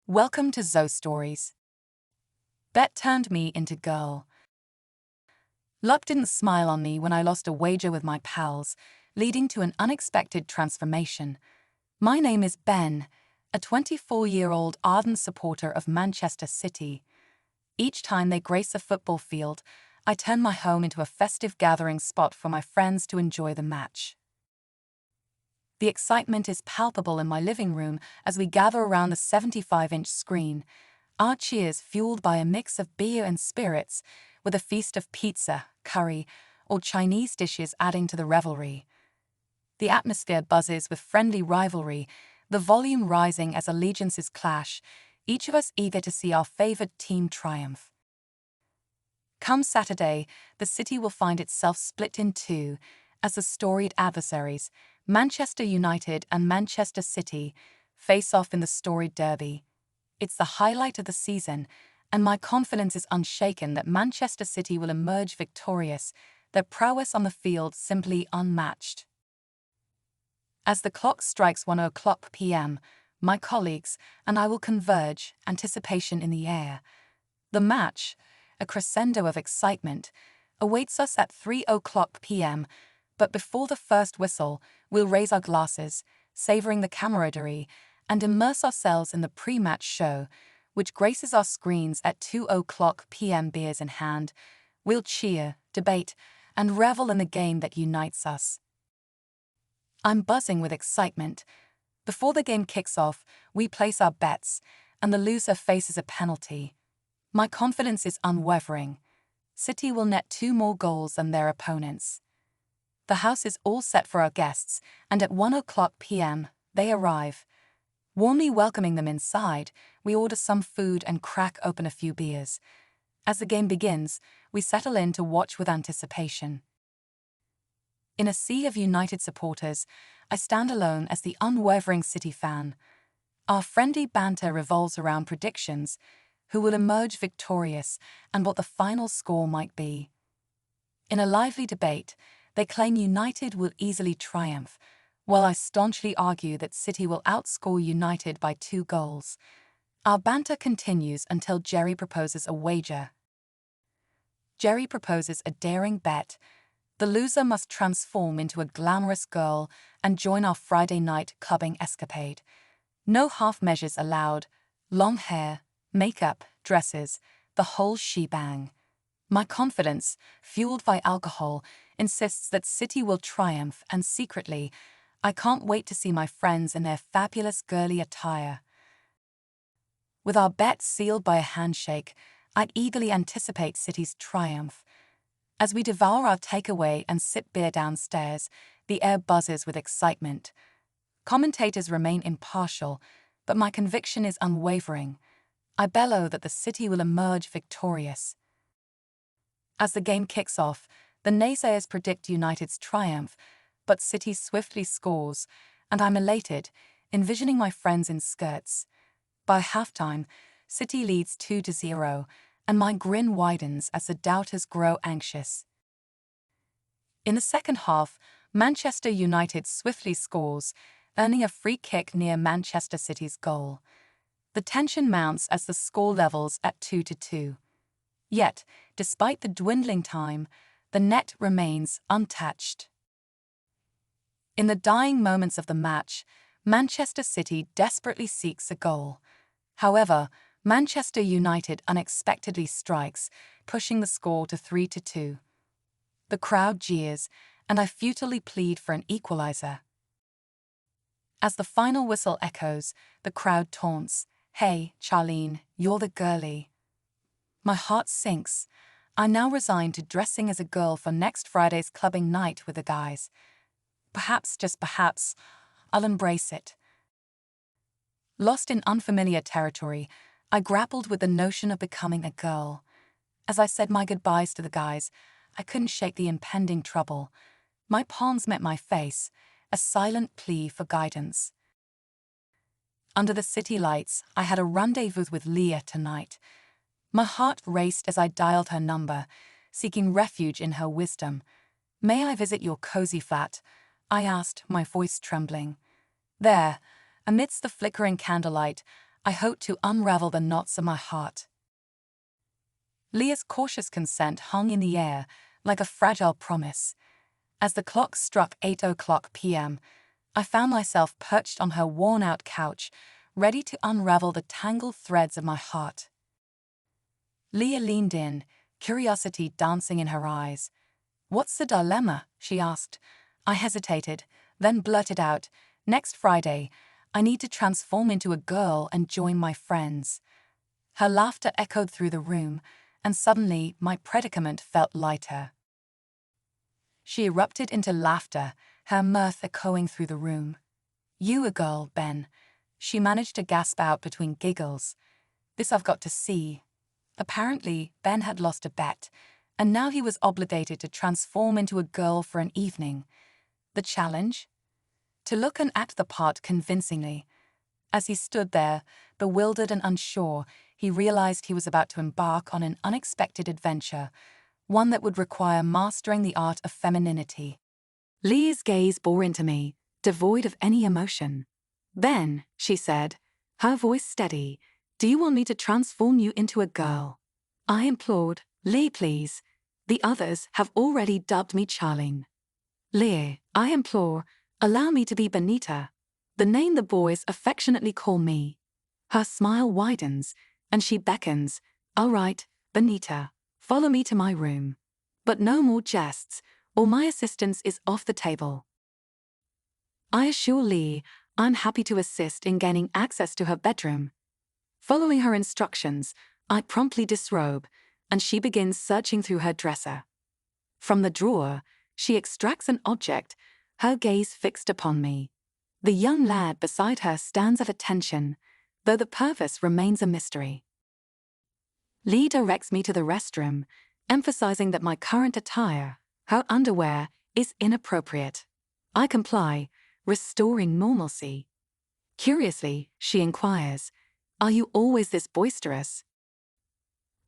Welcome to Zoe Stories. Bet turned me into girl. Luck didn't smile on me when I lost a wager with my pals, leading to an unexpected transformation. My name is Ben, a 24-year-old ardent supporter of Manchester City. Each time they grace a football field, I turn my home into a festive gathering spot for my friends to enjoy the match. The excitement is palpable in my living room as we gather around the 75-inch screen, our cheers fueled by a mix of beer and spirits, with a feast of pizza, curry, or Chinese dishes adding to the revelry. The atmosphere buzzes with friendly rivalry, the volume rising as allegiances clash, each of us eager to see our favored team triumph. Come Saturday, the city will find itself split in two, as the storied adversaries, Manchester United and Manchester City, face off in the storied derby. It's the highlight of the season, and my confidence is unshaken that Manchester City will emerge victorious, their prowess on the field simply unmatched. As the clock strikes 1:00 p.m., my colleagues and I will converge, anticipation in the air. The match, a crescendo of excitement, awaits us at 3:00 p.m., but before the first whistle, we'll raise our glasses, savoring the camaraderie, and immerse ourselves in the pre-match show, which graces our screens at 2:00 p.m. beers in hand. We'll cheer, debate, and revel in the game that unites us. I'm buzzing with excitement. Before the game kicks off, we place our bets, and the loser faces a penalty. My confidence is unwavering. City will net 2 more goals than their opponents. The house is all set for our guests, and at 1:00 p.m., they arrive. Warmly welcoming them inside, we order some food and crack open a few beers. As the game begins, we settle in to watch with anticipation. In a sea of united supporters, I stand alone as the unwavering City fan. Our friendly banter revolves around predictions, who will emerge victorious, and what the final score might be. In a lively debate, they claim United will easily triumph, while I staunchly argue that City will outscore United by 2 goals. Our banter continues until Jerry proposes a wager. Jerry proposes a daring bet. The loser must transform into a glamorous girl and join our Friday night clubbing escapade. No half measures allowed. Long hair, makeup, dresses, the whole shebang. My confidence, fueled by alcohol, insists that City will triumph, and secretly, I can't wait to see my friends in their fabulous girly attire. With our bet sealed by a handshake, I eagerly anticipate City's triumph. As we devour our takeaway and sip beer downstairs, the air buzzes with excitement. Commentators remain impartial, but my conviction is unwavering. I bellow that the City will emerge victorious. As the game kicks off, the naysayers predict United's triumph, but City swiftly scores, and I'm elated, envisioning my friends in skirts. By halftime, City leads 2-0, and my grin widens as the doubters grow anxious. In the second half, Manchester United swiftly scores, earning a free kick near Manchester City's goal. The tension mounts as the score levels at 2-2. Yet, despite the dwindling time, the net remains untouched. In the dying moments of the match, Manchester City desperately seeks a goal. However, Manchester United unexpectedly strikes, pushing the score to 3-2. The crowd jeers, and I futilely plead for an equalizer. As the final whistle echoes, the crowd taunts, "Hey, Charlene, you're the girly." My heart sinks. I'm now resigned to dressing as a girl for next Friday's clubbing night with the guys. Perhaps, just perhaps, I'll embrace it. Lost in unfamiliar territory, I grappled with the notion of becoming a girl. As I said my goodbyes to the guys, I couldn't shake the impending trouble. My palms met my face, a silent plea for guidance. Under the city lights, I had a rendezvous with Leah tonight. My heart raced as I dialed her number, seeking refuge in her wisdom. "May I visit your cozy flat?" I asked, my voice trembling. There, amidst the flickering candlelight, I hoped to unravel the knots of my heart. Leah's cautious consent hung in the air like a fragile promise. As the clock struck 8:00 p.m., I found myself perched on her worn-out couch, ready to unravel the tangled threads of my heart. Leah leaned in, curiosity dancing in her eyes. "What's the dilemma?" she asked. I hesitated, then blurted out, "Next Friday, I need to transform into a girl and join my friends." Her laughter echoed through the room, and suddenly my predicament felt lighter. She erupted into laughter, her mirth echoing through the room. "You a girl, Ben?" She managed to gasp out between giggles. "This I've got to see." Apparently, Ben had lost a bet, and now he was obligated to transform into a girl for an evening. The challenge? To look and act the part convincingly. As he stood there, bewildered and unsure, he realized he was about to embark on an unexpected adventure, one that would require mastering the art of femininity. Leah's gaze bore into me, devoid of any emotion. "Ben," she said, her voice steady, "do you want me to transform you into a girl?" I implored, "Leah, please. The others have already dubbed me Charlene." "Leah, I implore, allow me to be Bonita, the name the boys affectionately call me." Her smile widens, and she beckons, "All right, Bonita, follow me to my room. But no more jests, or my assistance is off the table." I assure Leah I'm happy to assist in gaining access to her bedroom. Following her instructions, I promptly disrobe, and she begins searching through her dresser. From the drawer, she extracts an object, her gaze fixed upon me. The young lad beside her stands at attention, though the purpose remains a mystery. Leah directs me to the restroom, emphasizing that my current attire, her underwear, is inappropriate. I comply, restoring normalcy. Curiously, she inquires, "Are you always this boisterous?"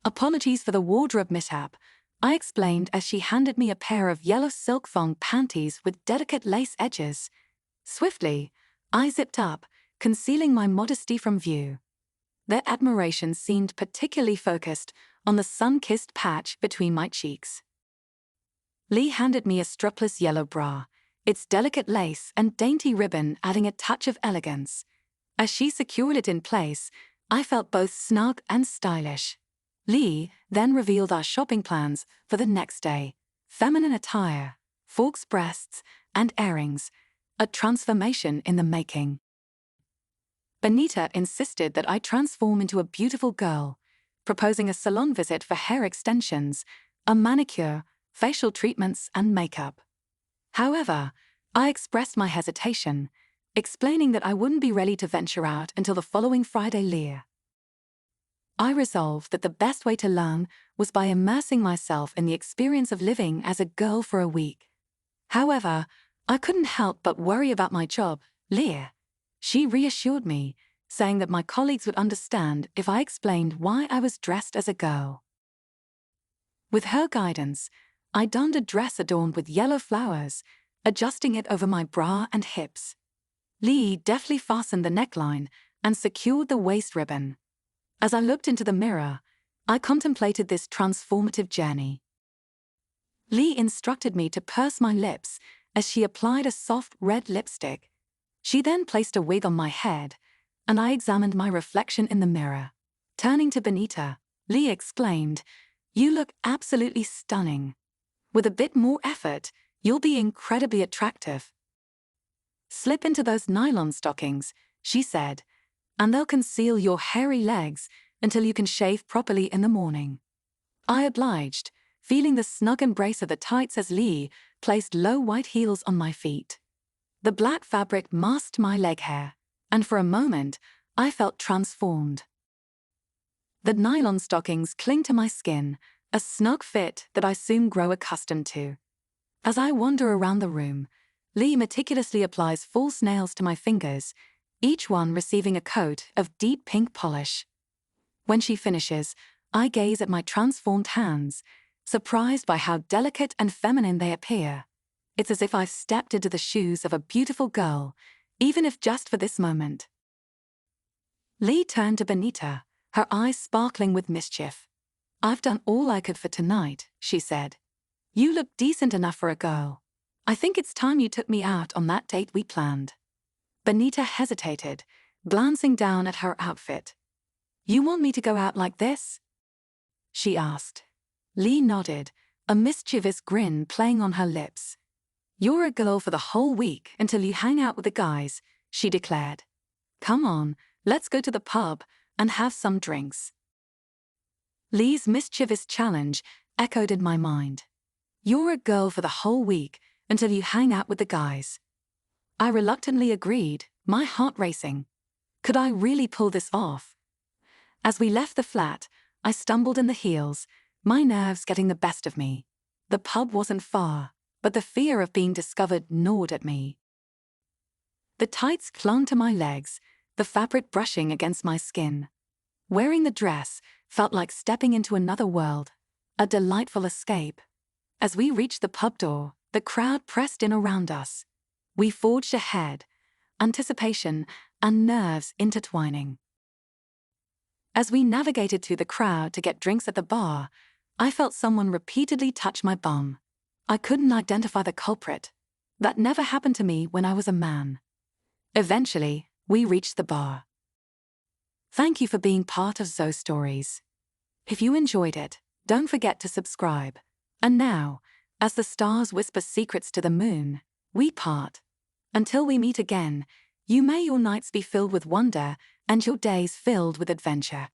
"Apologies for the wardrobe mishap," I explained as she handed me a pair of yellow silk thong panties with delicate lace edges. Swiftly, I zipped up, concealing my modesty from view. Their admiration seemed particularly focused on the sun-kissed patch between my cheeks. Leah handed me a strapless yellow bra, its delicate lace and dainty ribbon adding a touch of elegance. As she secured it in place, I felt both snug and stylish. Leah then revealed our shopping plans for the next day: feminine attire, forks breasts, and earrings, a transformation in the making. Bonita insisted that I transform into a beautiful girl, proposing a salon visit for hair extensions, a manicure, facial treatments, and makeup. However, I expressed my hesitation, explaining that I wouldn't be ready to venture out until the following Friday. Leah. I resolved that the best way to learn was by immersing myself in the experience of living as a girl for a week. However, I couldn't help but worry about my job. "Leah," she reassured me, saying that my colleagues would understand if I explained why I was dressed as a girl. With her guidance, I donned a dress adorned with yellow flowers, adjusting it over my bra and hips. Leah deftly fastened the neckline and secured the waist ribbon. As I looked into the mirror, I contemplated this transformative journey. Leah instructed me to purse my lips as she applied a soft red lipstick. She then placed a wig on my head, and I examined my reflection in the mirror. Turning to Bonita, Leah exclaimed, "You look absolutely stunning. With a bit more effort, you'll be incredibly attractive." "Slip into those nylon stockings," she said, "and they'll conceal your hairy legs until you can shave properly in the morning." I obliged, feeling the snug embrace of the tights as Leah placed low white heels on my feet. The black fabric masked my leg hair, and for a moment, I felt transformed. The nylon stockings cling to my skin, a snug fit that I soon grow accustomed to. As I wander around the room, Leah meticulously applies false nails to my fingers, each one receiving a coat of deep pink polish. When she finishes, I gaze at my transformed hands, surprised by how delicate and feminine they appear. It's as if I've stepped into the shoes of a beautiful girl, even if just for this moment. Lee turned to Bonita, her eyes sparkling with mischief. "I've done all I could for tonight," she said. "You look decent enough for a girl. I think it's time you took me out on that date we planned." Bonita hesitated, glancing down at her outfit. "You want me to go out like this?" she asked. Lee nodded, a mischievous grin playing on her lips. "You're a girl for the whole week until you hang out with the guys," she declared. "Come on, let's go to the pub and have some drinks." Lee's mischievous challenge echoed in my mind. "You're a girl for the whole week until you hang out with the guys." I reluctantly agreed, my heart racing. Could I really pull this off? As we left the flat, I stumbled in the heels, my nerves getting the best of me. The pub wasn't far, but the fear of being discovered gnawed at me. The tights clung to my legs, the fabric brushing against my skin. Wearing the dress felt like stepping into another world, a delightful escape. As we reached the pub door, the crowd pressed in around us. We forged ahead, anticipation and nerves intertwining. As we navigated through the crowd to get drinks at the bar, I felt someone repeatedly touch my bum. I couldn't identify the culprit. That never happened to me when I was a man. Eventually, we reached the bar. Thank you for being part of Zoe Stories. If you enjoyed it, don't forget to subscribe. And now, as the stars whisper secrets to the moon, we part. Until we meet again, may your nights be filled with wonder and your days filled with adventure.